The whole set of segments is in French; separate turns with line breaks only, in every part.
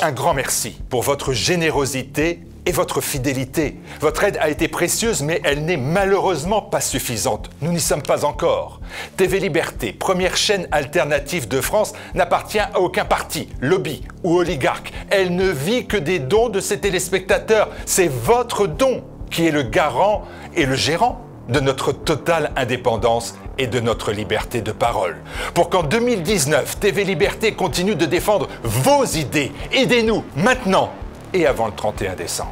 un grand merci pour votre générosité et votre fidélité. Votre aide a été précieuse, mais elle n'est malheureusement pas suffisante. Nous n'y sommes pas encore. TV Liberté, première chaîne alternative de France, n'appartient à aucun parti, lobby ou oligarque. Elle ne vit que des dons de ses téléspectateurs. C'est votre don qui est le garant et le gérant de notre totale indépendance et de notre liberté de parole. Pour qu'en 2019, TV Liberté continue de défendre vos idées, aidez-nous maintenant et avant le 31 décembre.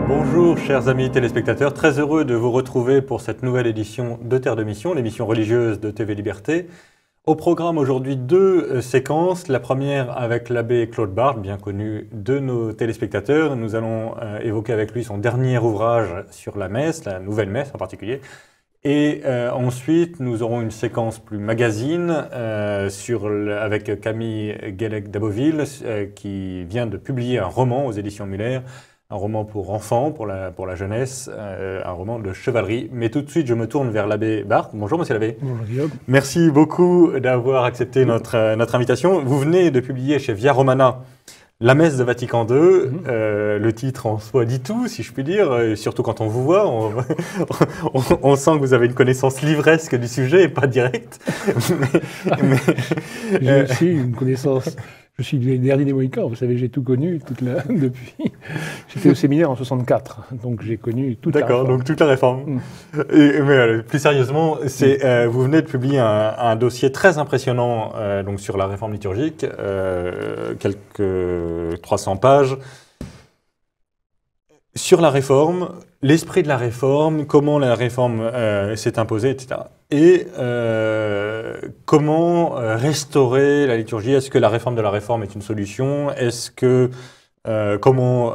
Bonjour chers amis téléspectateurs, très heureux de vous retrouver pour cette nouvelle édition de Terre de Mission, l'émission religieuse de TV Liberté. Au programme aujourd'hui deux séquences, la première avec l'abbé Claude Barthes, bien connu de nos téléspectateurs. Nous allons évoquer avec lui son dernier ouvrage sur la messe, la nouvelle messe en particulier. Et ensuite, nous aurons une séquence plus magazine avec Camille Guélec-Daboville qui vient de publier un roman aux éditions Muller. Un roman pour enfants, pour la jeunesse, un roman de chevalerie. Mais tout de suite, je me tourne vers l'abbé Barthes. Bonjour, monsieur l'abbé.
Bonjour, Guillaume.
Merci beaucoup d'avoir accepté notre invitation. Vous venez de publier chez Via Romana La messe de Vatican II. Le titre en soi dit tout, si je puis dire. Et surtout quand on vous voit, on sent que vous avez une connaissance livresque du sujet et pas directe.
J'ai aussi une connaissance... Je suis le dernier des Mohicans, vous savez, j'ai tout connu depuis. J'étais au séminaire en 64, donc j'ai connu toute la réforme.
D'accord, donc toute la réforme. Mais plus sérieusement, vous venez de publier un dossier très impressionnant donc sur la réforme liturgique, quelques 300 pages. Sur la réforme, l'esprit de la réforme, comment la réforme s'est imposée, etc. Et comment restaurer la liturgie? Est-ce que la réforme de la réforme est une solution? Est-ce que comment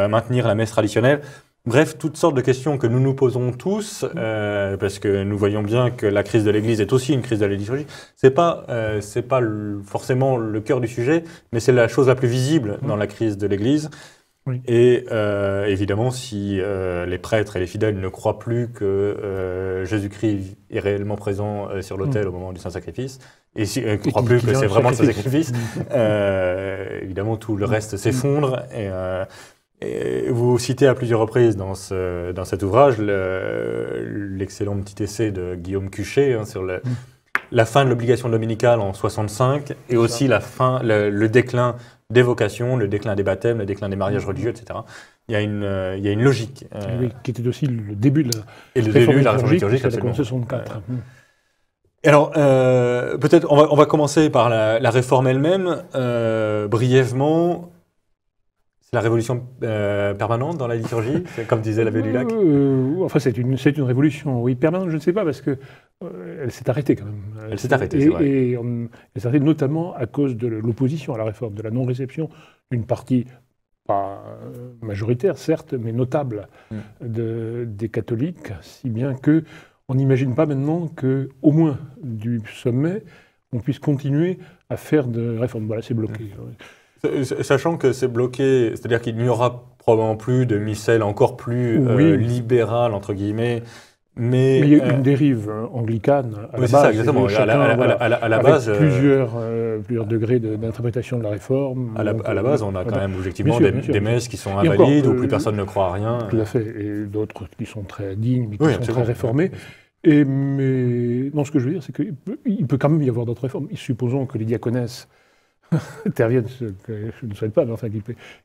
maintenir la messe traditionnelle? Bref, toutes sortes de questions que nous nous posons tous, parce que nous voyons bien que la crise de l'Église est aussi une crise de la liturgie. C'est pas forcément le cœur du sujet, mais c'est la chose la plus visible dans la crise de l'Église. Oui. Et évidemment, si les prêtres et les fidèles ne croient plus que Jésus-Christ est réellement présent sur l'autel au moment du Saint-Sacrifice, et ne croient plus que c'est vraiment le Saint-Sacrifice, évidemment, tout le reste s'effondre. Et vous citez à plusieurs reprises dans cet ouvrage l'excellent petit essai de Guillaume Cuchet sur la fin de l'obligation dominicale en 65, et aussi le déclin des vocations, le déclin des baptêmes, le déclin des mariages religieux, etc. Il y a une logique.
Oui, qui était aussi le début de
la réforme liturgique,
absolument. 64.
Alors, peut-être, on va commencer par la réforme elle-même, brièvement. C'est la révolution permanente dans la liturgie, comme disait l'abbé Dulac.
Enfin, c'est une révolution, oui, permanente, je ne sais pas, parce que elle s'est arrêtée quand même.
Elle s'est arrêtée, c'est vrai.
Et elle s'est arrêtée notamment à cause de l'opposition à la réforme, de la non-réception d'une partie, pas majoritaire certes, mais notable des catholiques, si bien qu'on n'imagine pas maintenant qu'au moins du sommet, on puisse continuer à faire de réformes. Voilà, c'est bloqué.
Sachant que c'est bloqué, c'est-à-dire qu'il n'y aura probablement plus de missel encore plus libéral, entre guillemets, Mais
il y a une dérive anglicane à la base.
C'est ça, exactement. À la base,
plusieurs degrés d'interprétation de la réforme.
À la base, on a quand même objectivement
bien sûr,
des messes qui sont invalides, où plus personne ne croit à rien.
Tout à fait, et d'autres qui sont très dignes, mais qui sont très réformées. Mais non, ce que je veux dire, c'est qu'il peut quand même y avoir d'autres réformes. Supposons que les diaconesses interviennent, ce que je ne souhaite pas, mais enfin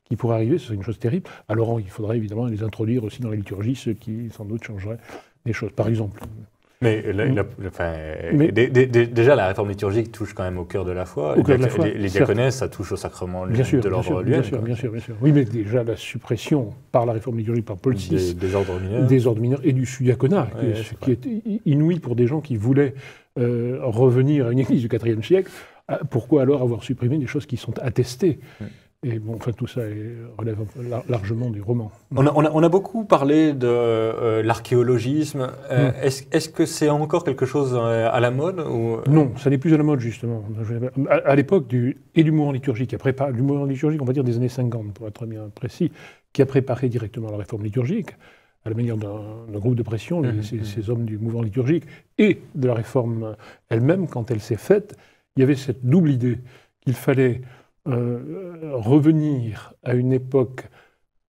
qui pourrait arriver, ce serait une chose terrible. Alors il faudrait évidemment les introduire aussi dans la liturgie, ce qui sans doute changerait des choses, par exemple.
Mais, déjà, la réforme liturgique touche quand même au cœur de la foi. Les diaconesses, ça touche au sacrement de l'ordre lui-même.
Bien sûr. Oui, mais déjà la suppression par la réforme liturgique, par Paul VI,
des ordres mineurs
et du sous-diaconat, qui est inouï pour des gens qui voulaient revenir à une église du IVe siècle. Pourquoi alors avoir supprimé des choses qui sont attestées ? Et bon, enfin, tout ça relève largement du roman.
On a beaucoup parlé de l'archéologisme. Est-ce que c'est encore quelque chose à la mode ou...
Non, ça n'est plus à la mode, justement. À l'époque du mouvement liturgique, du mouvement liturgique, on va dire des années 50, pour être bien précis, qui a préparé directement la réforme liturgique, à la manière d'un groupe de pression, ces hommes du mouvement liturgique, et de la réforme elle-même, quand elle s'est faite, il y avait cette double idée qu'il fallait revenir à une époque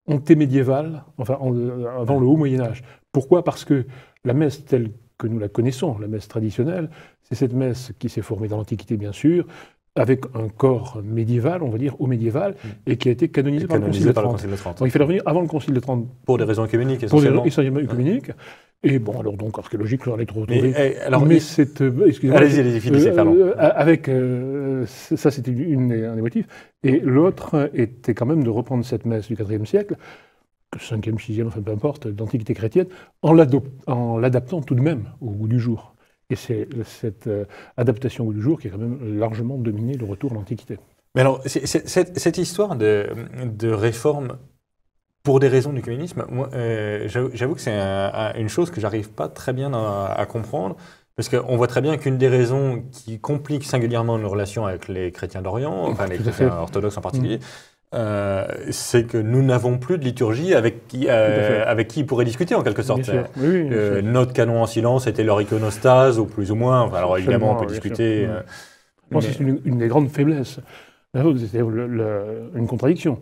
antémédiévale, enfin avant le haut Moyen-Âge. Pourquoi ? Parce que la messe telle que nous la connaissons, la messe traditionnelle, c'est cette messe qui s'est formée dans l'Antiquité, bien sûr, avec un corps médiéval, on va dire, haut médiéval, et qui a été canonisé par le Concile de Trente. Donc il fallait revenir avant le Concile de Trente.
Pour des raisons œcuméniques, essentiellement.
Essentiellement œcuméniques. Et bon, alors donc, archéologique, on allait retrouver.
Mais
c'est...
Allez-y, finissez, pardon.
Avec... ça, c'était un des motifs. Et l'autre était quand même de reprendre cette messe du IVe siècle, 5e, 6e, enfin peu importe, d'Antiquité chrétienne, en l'adaptant tout de même au goût du jour. Et c'est cette adaptation au goût du jour qui a quand même largement dominé le retour à l'Antiquité.
Mais alors, cette histoire de réforme pour des raisons d'œcuménisme, moi, j'avoue que c'est une chose que j'arrive pas très bien à comprendre, parce qu'on voit très bien qu'une des raisons qui complique singulièrement nos relations avec les chrétiens d'Orient, enfin les chrétiens orthodoxes en particulier, c'est que nous n'avons plus de liturgie avec qui ils pourraient discuter en quelque sorte. Notre canon en silence était leur iconostase, ou plus ou moins. Enfin, alors évidemment, on peut discuter.
C'est une des grandes faiblesses. C'est une contradiction.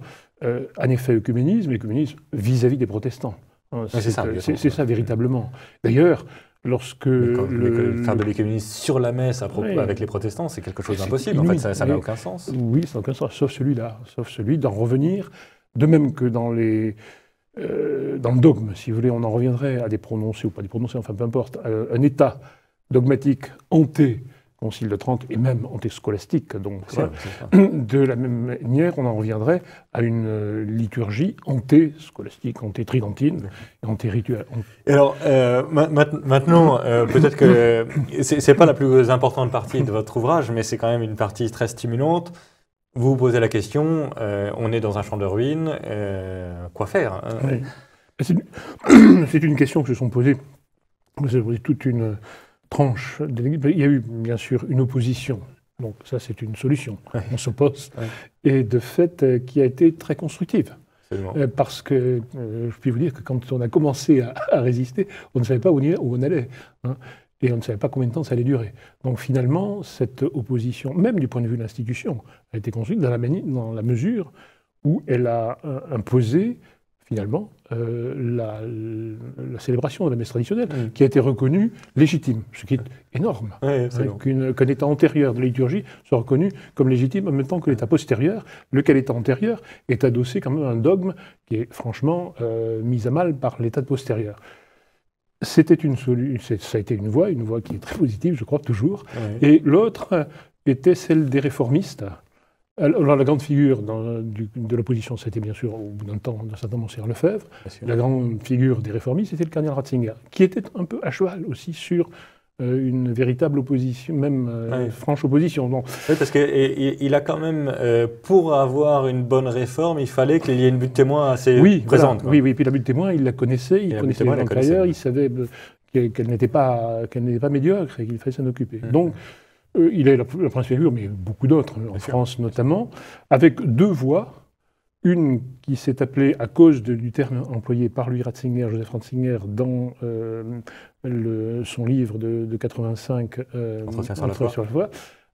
En effet, œcuménisme vis-à-vis des protestants. C'est ça véritablement. D'ailleurs, lorsque...
Faire de l'œcuménisme sur la messe avec les protestants, c'est quelque chose d'impossible. En fait, ça n'a aucun sens.
Oui, ça n'a aucun sens, sauf celui d'en revenir, de même que dans le dogme, si vous voulez, on en reviendrait à des prononcés ou pas des prononcés, enfin peu importe, un état dogmatique hanté, Concile de Trente, et même anté-scolastique. Donc, de la même manière, on en reviendrait à une liturgie anté-scolastique, anté-tridentine, et anté-rituelle.
Et alors, maintenant, peut-être que c'est pas la plus importante partie de votre ouvrage, mais c'est quand même une partie très stimulante. Vous vous posez la question, on est dans un champ de ruines, quoi faire
C'est une question que se sont posées. Vous avez posé toute une tranche. Il y a eu bien sûr une opposition, donc ça c'est une solution, on s'oppose, et de fait qui a été très constructive. Parce que je puis vous dire que quand on a commencé à résister, on ne savait pas où on allait, et on ne savait pas combien de temps ça allait durer. Donc finalement, cette opposition, même du point de vue de l'institution, a été construite dans la mesure où elle a imposé finalement la célébration de la messe traditionnelle, qui a été reconnue légitime, ce qui est énorme. Qu'un état antérieur de la liturgie soit reconnu comme légitime en même temps que l'état postérieur, lequel état antérieur est adossé quand même à un dogme qui est franchement mis à mal par l'état postérieur. Ça a été une voie qui est très positive, je crois, toujours. Et l'autre était celle des réformistes. Alors, la grande figure de l'opposition, c'était bien sûr, au bout d'un certain temps, Monseigneur Lefebvre. La grande figure des réformistes, c'était le cardinal Ratzinger, qui était un peu à cheval aussi sur une véritable opposition, même franche opposition. Donc,
oui, parce qu'il a quand même, pour avoir une bonne réforme, il fallait qu'il y ait une butte témoin assez présente.
Voilà. Oui, puis la butte témoin, il la connaissait, il connaissait les antérieurs, il savait qu'elle n'était pas médiocre et qu'il fallait s'en occuper. Donc, il est la principale figure, mais beaucoup d'autres, en France notamment, avec deux voix Une qui s'est appelée, à cause du terme employé par Louis Ratzinger, Joseph Ratzinger, dans son livre de 85,
Entretien sur la foi,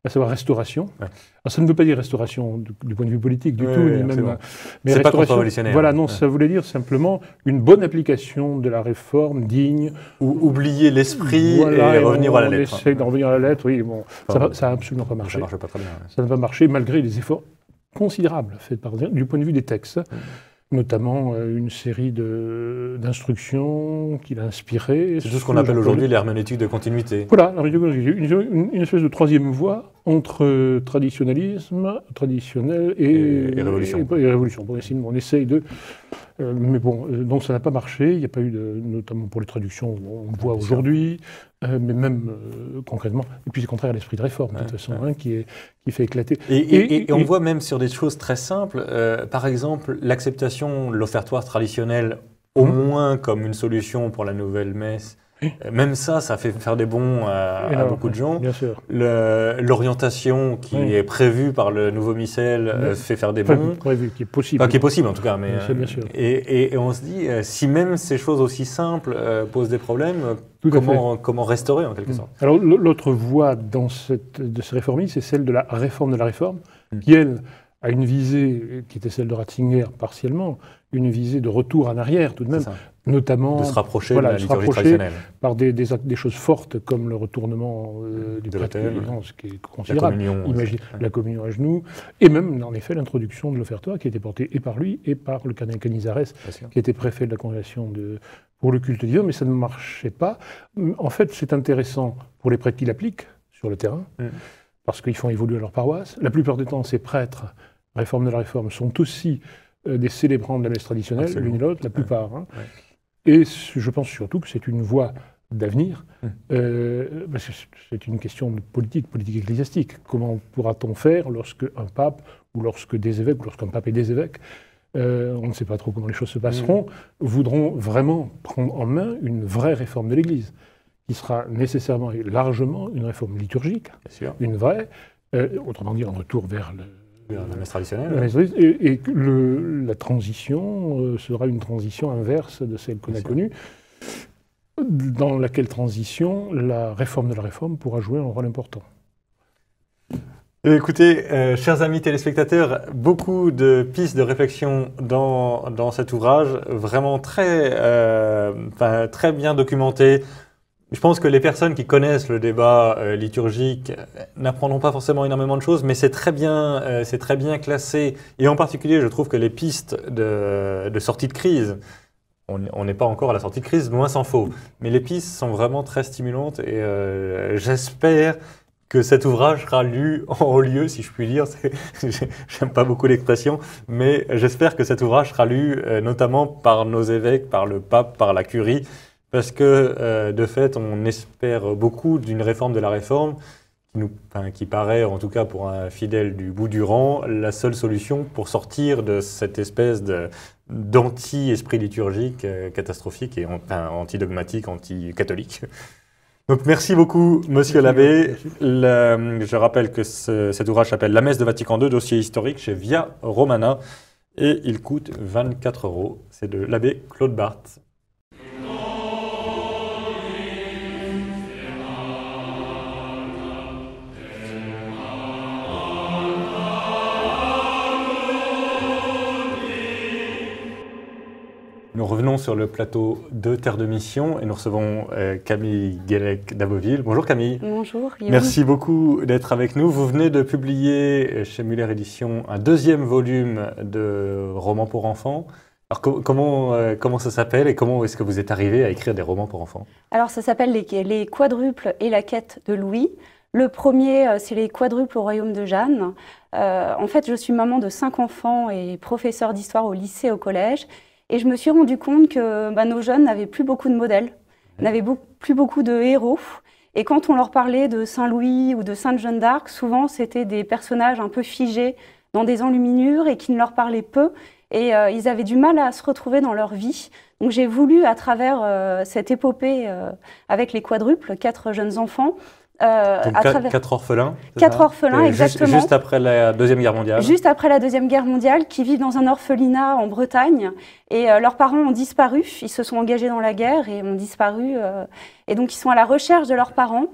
à savoir restauration.
Ouais.
Alors, ça ne veut pas dire restauration du point de vue politique du tout, ni même. Mais
c'est pas
restauration,
contre-révolutionnaire.
voilà, non, ça voulait dire simplement une bonne application de la réforme, digne.
Ou oublier l'esprit
Voilà,
et revenir à la lettre.
On essaie d'en revenir à la lettre, oui. Bon, ça n'a absolument pas marché.
Ça marche pas très bien.
Ça n'a pas marché, malgré les efforts considérables faits du point de vue des textes. Notamment une série d'instructions qu'il a inspirées.
C'est tout ce qu'on appelle aujourd'hui l'herméneutique de continuité.
Voilà, une espèce de troisième voie entre traditionnalisme, traditionnel et
révolution.
Et révolution. Bon, on essaye de... mais bon, donc ça n'a pas marché. Il n'y a pas eu notamment pour les traductions, on le voit aujourd'hui, mais même concrètement. Et puis c'est contraire à l'esprit de réforme, de toute façon, qui fait éclater.
Et on voit même sur des choses très simples, par exemple, l'acceptation de l'offertoire traditionnel, au moins comme une solution pour la nouvelle messe. Même ça fait faire des bons à beaucoup de gens.
Bien sûr.
L'orientation qui est prévue par le nouveau missel fait faire des bons.
Prévu, qui est possible.
Enfin, qui est possible en tout cas. Mais,
bien sûr.
Et on se dit, si même ces choses aussi simples posent des problèmes, comment restaurer en quelque sorte?
Alors l'autre voie de ce réformisme, c'est celle de la réforme de la réforme, qui elle a une visée, qui était celle de Ratzinger partiellement, une visée de retour en arrière tout de même, notamment
de se rapprocher de la liturgie traditionnelle.
Par des choses fortes comme le retournement du prêtre, ce qui est considérable, la communion à genoux, et même en effet l'introduction de l'offertoire qui a été portée et par lui et par le cardinal Canizares, qui était préfet de la congrégation pour le culte divin, mais ça ne marchait pas. En fait, c'est intéressant pour les prêtres qui l'appliquent sur le terrain, parce qu'ils font évoluer leur paroisse. La plupart du temps, ces prêtres, réforme de la réforme, sont aussi des célébrants de la messe traditionnelle, l'une et l'autre, la plupart. Et je pense surtout que c'est une voie d'avenir. C'est une question de politique ecclésiastique. Comment pourra-t-on faire lorsque un pape, ou lorsque des évêques, ou lorsqu'un pape et des évêques, on ne sait pas trop comment les choses se passeront, voudront vraiment prendre en main une vraie réforme de l'Église, qui sera nécessairement et largement une réforme liturgique, une vraie, autrement dit un retour vers
la messe traditionnelle.
Et que la transition sera une transition inverse de celle qu'on a connue, dans laquelle transition la réforme de la réforme pourra jouer un rôle important.
Écoutez, chers amis téléspectateurs, beaucoup de pistes de réflexion dans cet ouvrage, vraiment très bien documenté. Je pense que les personnes qui connaissent le débat liturgique n'apprendront pas forcément énormément de choses, mais c'est très bien classé. Et en particulier, je trouve que les pistes de sortie de crise, on n'est pas encore à la sortie de crise, loin s'en faut. Mais les pistes sont vraiment très stimulantes et j'espère que cet ouvrage sera lu en haut lieu, si je puis dire. J'aime pas beaucoup l'expression, mais j'espère que cet ouvrage sera lu notamment par nos évêques, par le pape, par la curie, parce que, de fait, on espère beaucoup d'une réforme de la réforme qui paraît, en tout cas pour un fidèle du bout du rang, la seule solution pour sortir de cette espèce d'anti-esprit liturgique catastrophique et anti-dogmatique, anti-catholique. Donc merci beaucoup, Monsieur l'abbé. Je rappelle que cet ouvrage s'appelle La messe de Vatican II, dossier historique chez Via Romana, et il coûte 24 €. C'est de l'abbé Claude Barthes. Nous revenons sur le plateau de Terre de Mission et nous recevons Camille Guélec d'Aboville. Bonjour Camille.
Bonjour Guillaume.
Merci beaucoup d'être avec nous. Vous venez de publier chez Muller Éditions un deuxième volume de romans pour enfants. Alors comment ça s'appelle et comment est-ce que vous êtes arrivé à écrire des romans pour enfants?
Alors ça s'appelle les quadruples et la quête de Louis. Le premier, c'est les quadruples au royaume de Jeanne. En fait, je suis maman de 5 enfants et professeure d'histoire au lycée et au collège. Et je me suis rendu compte que nos jeunes n'avaient plus beaucoup de modèles, n'avaient plus beaucoup de héros. Et quand on leur parlait de Saint-Louis ou de Sainte Jeanne d'Arc, souvent c'était des personnages un peu figés dans des enluminures et qui ne leur parlaient peu. Et ils avaient du mal à se retrouver dans leur vie. Donc j'ai voulu, à travers cette épopée avec les quadruples, 4 jeunes enfants,
Donc
à travers
4 orphelins.
4 orphelins, exactement.
Juste après la Deuxième Guerre mondiale.
Juste après la Deuxième Guerre mondiale, qui vivent dans un orphelinat en Bretagne. Et leurs parents ont disparu. Ils se sont engagés dans la guerre et ont disparu. Et donc, ils sont à la recherche de leurs parents.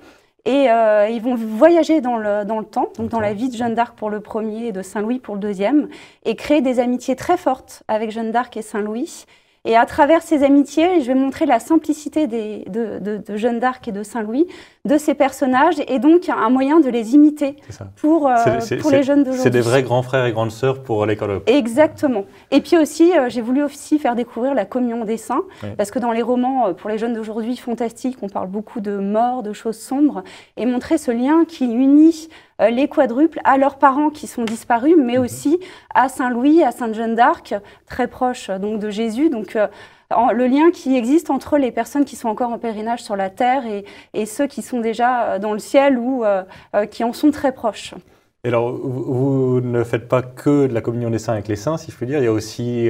Et ils vont voyager dans le temps, donc dans la vie de Jeanne d'Arc pour le premier et de Saint-Louis pour le deuxième, et créer des amitiés très fortes avec Jeanne d'Arc et Saint-Louis. Et à travers ces amitiés, je vais montrer la simplicité de Jeanne d'Arc et de Saint-Louis, de ces personnages, et donc un moyen de les imiter pour les jeunes d'aujourd'hui.
C'est des vrais grands frères et grandes sœurs pour l'école.
Exactement. Et puis aussi, j'ai voulu aussi faire découvrir la communion des saints, parce que dans les romans, pour les jeunes d'aujourd'hui, fantastiques, on parle beaucoup de mort, de choses sombres, et montrer ce lien qui unit les quadruples à leurs parents qui sont disparus, mais aussi à Saint-Louis, à Sainte Jeanne d'Arc, très proche donc de Jésus. Donc le lien qui existe entre les personnes qui sont encore en pèlerinage sur la terre et ceux qui sont déjà dans le ciel ou qui en sont très proches.
Et alors, vous ne faites pas que de la communion des saints avec les saints, si je peux dire. Il y a aussi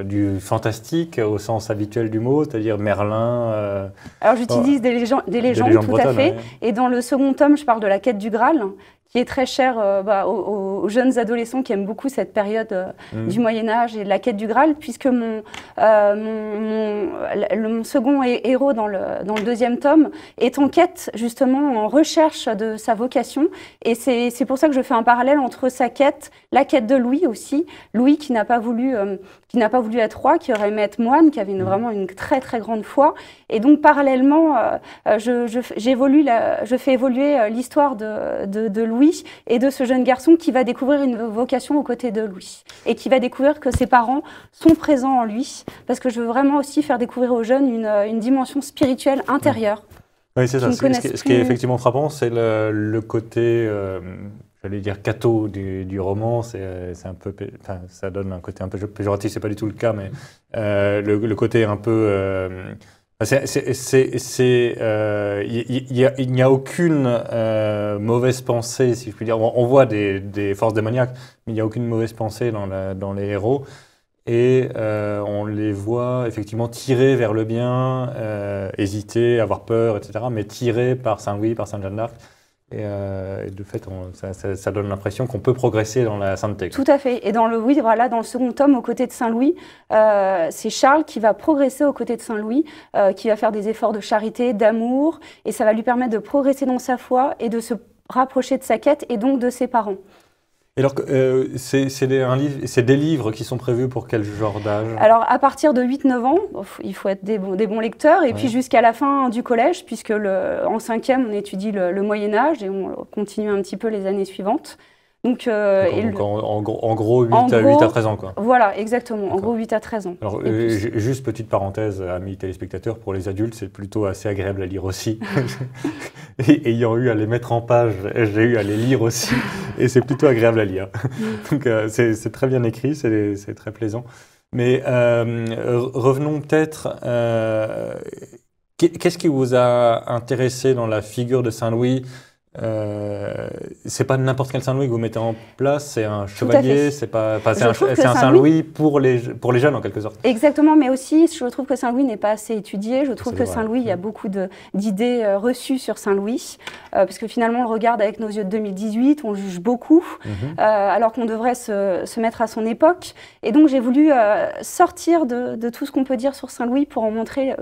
du fantastique au sens habituel du mot, c'est-à-dire Merlin.
Alors, j'utilise des légendes tout à fait. Ouais. Et dans le second tome, je parle de la quête du Graal, qui est très cher aux jeunes adolescents qui aiment beaucoup cette période du Moyen-Âge et de la quête du Graal, puisque mon second héros dans le deuxième tome est en quête, justement, en recherche de sa vocation. Et c'est pour ça que je fais un parallèle entre sa quête, la quête de Louis aussi. Louis qui n'a pas voulu être roi, qui aurait aimé être moine, qui avait vraiment une très très grande foi. Et donc, parallèlement, je fais évoluer l'histoire de Louis et de ce jeune garçon qui va découvrir une vocation aux côtés de Louis et qui va découvrir que ses parents sont présents en lui, parce que je veux vraiment aussi faire découvrir aux jeunes une dimension spirituelle intérieure.
Oui, c'est ça. Ce qui est effectivement frappant, c'est le côté, j'allais dire, catho du roman. C'est un peu, ça donne un côté un peu péjoratif, c'est pas du tout le cas, mais le côté un peu... il n'y a aucune mauvaise pensée, si je puis dire. On voit des forces démoniaques, mais il n'y a aucune mauvaise pensée dans les héros. Et on les voit effectivement tirés vers le bien, hésiter, avoir peur, etc. Mais tirés par Saint-Louis, par Sainte Jeanne d'Arc. Et de fait, ça donne l'impression qu'on peut progresser dans la sainteté.
Tout à fait. Et dans le second tome, aux côtés de Saint-Louis, c'est Charles qui va progresser aux côtés de Saint-Louis, qui va faire des efforts de charité, d'amour, et ça va lui permettre de progresser dans sa foi et de se rapprocher de sa quête et donc de ses parents.
Et alors, c'est des livres qui sont prévus pour quel genre d'âge?
Alors, à partir de 8-9 ans, il faut être des bons lecteurs, et puis jusqu'à la fin du collège, puisque en 5e, on étudie le Moyen-Âge, et on continue un petit peu les années suivantes. Donc,
en gros, 8 à 13 ans, quoi.
Voilà, exactement. En gros, 8 à 13 ans.
Alors, juste petite parenthèse, amis téléspectateurs, pour les adultes, c'est plutôt assez agréable à lire aussi. Et ayant eu à les mettre en page, j'ai eu à les lire aussi. Et c'est plutôt agréable à lire. Donc, c'est très bien écrit, c'est très plaisant. Mais revenons peut-être... Qu'est-ce qui vous a intéressé dans la figure de Saint-Louis ? C'est pas n'importe quel Saint-Louis que vous mettez en place, c'est un chevalier, c'est un Saint-Louis pour les jeunes en quelque sorte.
Exactement, mais aussi je trouve que Saint-Louis n'est pas assez étudié. Je trouve que Saint-Louis, il y a beaucoup d'idées reçues sur Saint-Louis, parce que finalement on le regarde avec nos yeux de 2018, on juge beaucoup, alors qu'on devrait se mettre à son époque. Et donc j'ai voulu sortir de tout ce qu'on peut dire sur Saint-Louis pour montrer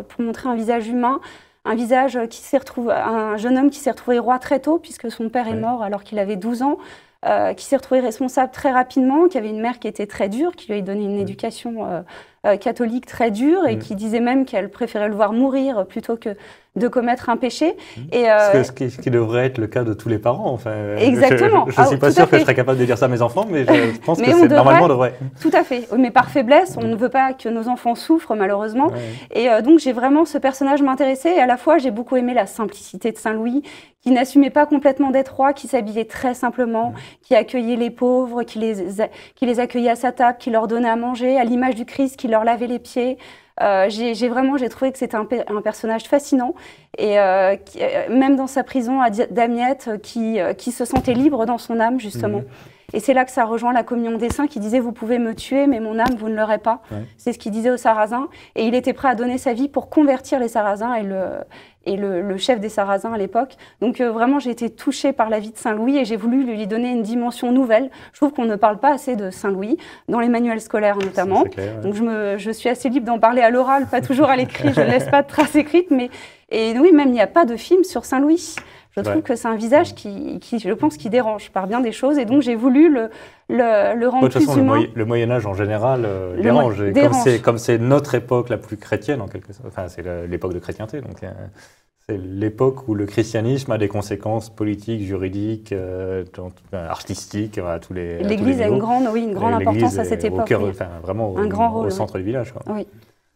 un visage humain. Un visage un jeune homme qui s'est retrouvé roi très tôt, puisque son père est mort alors qu'il avait 12 ans, qui s'est retrouvé responsable très rapidement, qui avait une mère qui était très dure, qui lui a donné une éducation catholique très dure, et qui disait même qu'elle préférait le voir mourir plutôt que de commettre un péché. Et
ce qui devrait être le cas de tous les parents. Enfin,
exactement.
Je ne suis pas sûr que je serais capable de dire ça à mes enfants, mais je pense que normalement on devrait.
Tout à fait. Mais par faiblesse, on ne veut pas que nos enfants souffrent, malheureusement. Et donc j'ai vraiment ce personnage m'intéressait, et à la fois j'ai beaucoup aimé la simplicité de Saint-Louis, qui n'assumait pas complètement d'être roi, qui s'habillait très simplement, qui accueillait les pauvres, qui les accueillait à sa table, qui leur donnait à manger, à l'image du Christ, qui leur lavait les pieds. J'ai trouvé que c'était un personnage fascinant, et même dans sa prison à Damiette, qui se sentait libre dans son âme, justement. Et c'est là que ça rejoint la communion des saints, qui disait « Vous pouvez me tuer, mais mon âme, vous ne l'aurez pas ». C'est ce qu'il disait aux Sarrasins, et il était prêt à donner sa vie pour convertir les Sarrasins et le chef des Sarrasins à l'époque. Donc vraiment, j'ai été touchée par la vie de Saint-Louis et j'ai voulu lui donner une dimension nouvelle. Je trouve qu'on ne parle pas assez de Saint-Louis, dans les manuels scolaires notamment.
C'est clair, ouais.
Donc je suis assez libre d'en parler à l'oral, pas toujours à l'écrit, je ne laisse pas de traces écrites, mais et oui, même il n'y a pas de film sur Saint-Louis. Je trouve que c'est un visage qui, je pense, qui dérange par bien des choses, et donc j'ai voulu le rendre plus humain.
Le Moyen-Âge en général dérange. Et comme c'est notre époque la plus chrétienne, en quelque sorte, enfin c'est l'époque de chrétienté, donc c'est l'époque où le christianisme a des conséquences politiques, juridiques, artistiques, à tous les niveaux.
L'Église a une grande importance à cette époque.
Cœur, vraiment
un grand rôle,
au centre du village. Quoi.
Oui.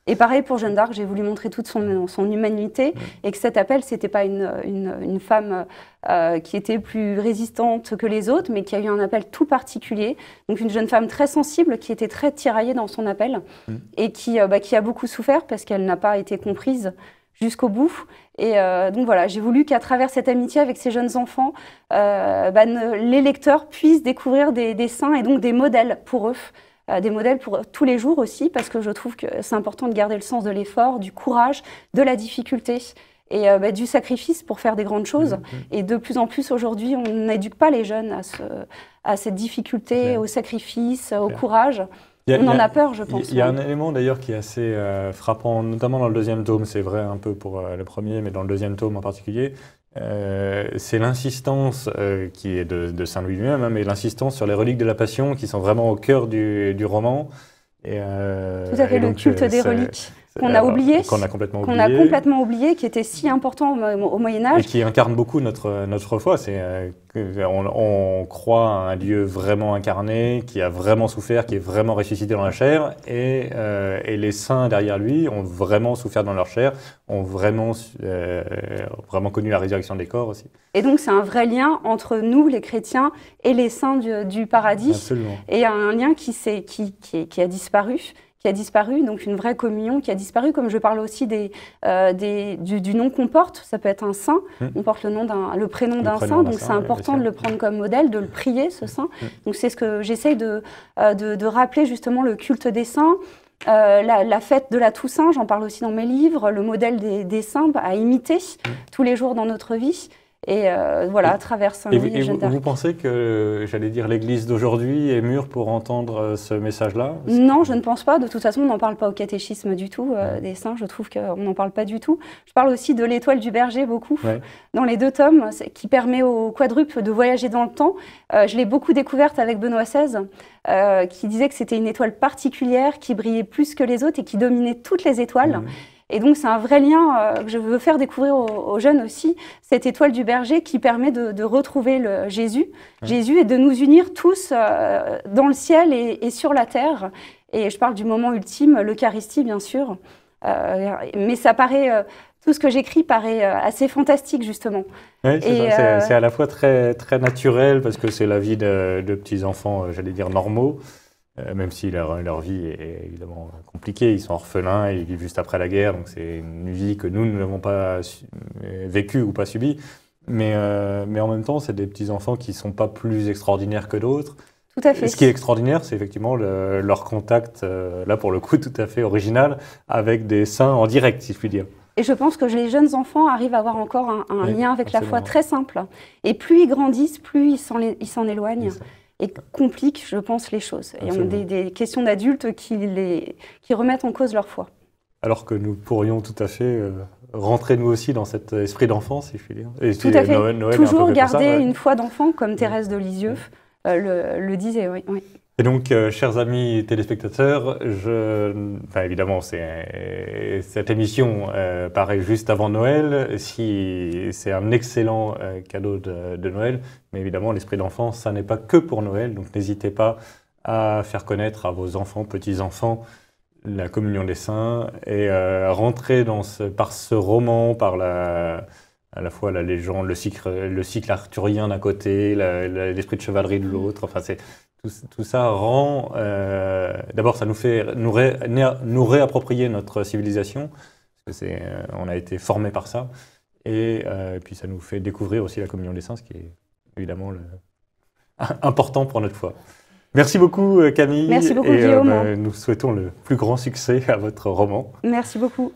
Et pareil pour Jeanne d'Arc, j'ai voulu montrer toute son humanité et que cet appel, c'était pas une femme qui était plus résistante que les autres, mais qui a eu un appel tout particulier. Donc une jeune femme très sensible qui était très tiraillée dans son appel et qui a beaucoup souffert parce qu'elle n'a pas été comprise jusqu'au bout. Et donc voilà, j'ai voulu qu'à travers cette amitié avec ces jeunes enfants, les lecteurs puissent découvrir des saints et donc des modèles pour eux. Des modèles pour tous les jours aussi, parce que je trouve que c'est important de garder le sens de l'effort, du courage, de la difficulté et du sacrifice pour faire des grandes choses. Et de plus en plus aujourd'hui, on n'éduque pas les jeunes à cette difficulté, au sacrifice, au courage. On en a peur, je pense.
Il y a un élément d'ailleurs qui est assez frappant, notamment dans le deuxième tome, c'est vrai un peu pour le premier, mais dans le deuxième tome en particulier, c'est l'insistance qui est de Saint-Louis lui-même, mais l'insistance sur les reliques de la Passion qui sont vraiment au cœur du roman. Et,
tout à fait, le culte des reliques qu'on a oublié,
qu'on a complètement
oublié, qui était si important au Moyen-Âge.
Et qui incarne beaucoup notre foi. On croit à un Dieu vraiment incarné, qui a vraiment souffert, qui est vraiment ressuscité dans la chair, et les saints derrière lui ont vraiment souffert dans leur chair, ont vraiment connu la résurrection des corps aussi.
Et donc c'est un vrai lien entre nous, les chrétiens, et les saints du paradis.
Absolument.
Et un lien qui a disparu, donc une vraie communion qui a disparu, comme je parle aussi du nom qu'on porte, ça peut être un saint, on porte le prénom d'un saint, donc c'est important de le prendre comme modèle, de le prier, ce saint. Donc c'est ce que j'essaye de rappeler justement, le culte des saints, la fête de la Toussaint, j'en parle aussi dans mes livres, le modèle des saints à imiter tous les jours dans notre vie. Et voilà, à travers Saint-Louis et Jeanne d'Arc.
Vous pensez que, j'allais dire, l'Église d'aujourd'hui est mûre pour entendre ce message-là?
Non, je ne pense pas. De toute façon, on n'en parle pas au catéchisme du tout, des saints. Je trouve qu'on n'en parle pas du tout. Je parle aussi de l'étoile du berger, beaucoup, dans les 2 tomes, qui permet au quadruple de voyager dans le temps. Je l'ai beaucoup découverte avec Benoît XVI, qui disait que c'était une étoile particulière, qui brillait plus que les autres et qui dominait toutes les étoiles. Et donc, c'est un vrai lien que je veux faire découvrir aux jeunes aussi, cette étoile du berger qui permet de retrouver Jésus et de nous unir tous dans le ciel et sur la terre. Et je parle du moment ultime, l'Eucharistie, bien sûr. Mais ça paraît... tout ce que j'écris paraît assez fantastique, justement.
Oui, c'est à la fois très, très naturel, parce que c'est la vie de petits-enfants, j'allais dire, normaux. Même si leur vie est évidemment compliquée, ils sont orphelins, ils vivent juste après la guerre, donc c'est une vie que nous n'avons pas vécue ou pas subie. Mais en même temps, c'est des petits-enfants qui ne sont pas plus extraordinaires que d'autres.
Tout à fait.
Et ce qui est extraordinaire, c'est effectivement leur contact, là pour le coup tout à fait original, avec des saints en direct, si je puis dire.
Et je pense que les jeunes enfants arrivent à avoir encore un lien avec la foi très simple. Et plus ils grandissent, plus ils s'en éloignent. Et compliquent, je pense, les choses. Et ont des questions d'adultes qui remettent en cause leur foi.
Alors que nous pourrions tout à fait rentrer nous aussi dans cet esprit d'enfance, si je puis dire. Et
tout à fait. Noël toujours garder une foi d'enfant, comme Thérèse de Lisieux le disait. Oui.
Et donc, chers amis téléspectateurs, évidemment, cette émission paraît juste avant Noël. C'est un excellent cadeau de Noël, mais évidemment, l'esprit d'enfance, ça n'est pas que pour Noël. Donc, n'hésitez pas à faire connaître à vos enfants, petits-enfants, la communion des saints et rentrer par ce roman, par à la fois la légende, le cycle arthurien d'un côté, l'esprit de chevalerie de l'autre. Enfin, tout ça rend... D'abord, ça nous fait nous réapproprier notre civilisation, parce que on a été formés par ça, et puis ça nous fait découvrir aussi la communion des saints, ce qui est évidemment important pour notre foi. Merci beaucoup Camille.
Merci beaucoup Guillaume.
Nous souhaitons le plus grand succès à votre roman.
Merci beaucoup.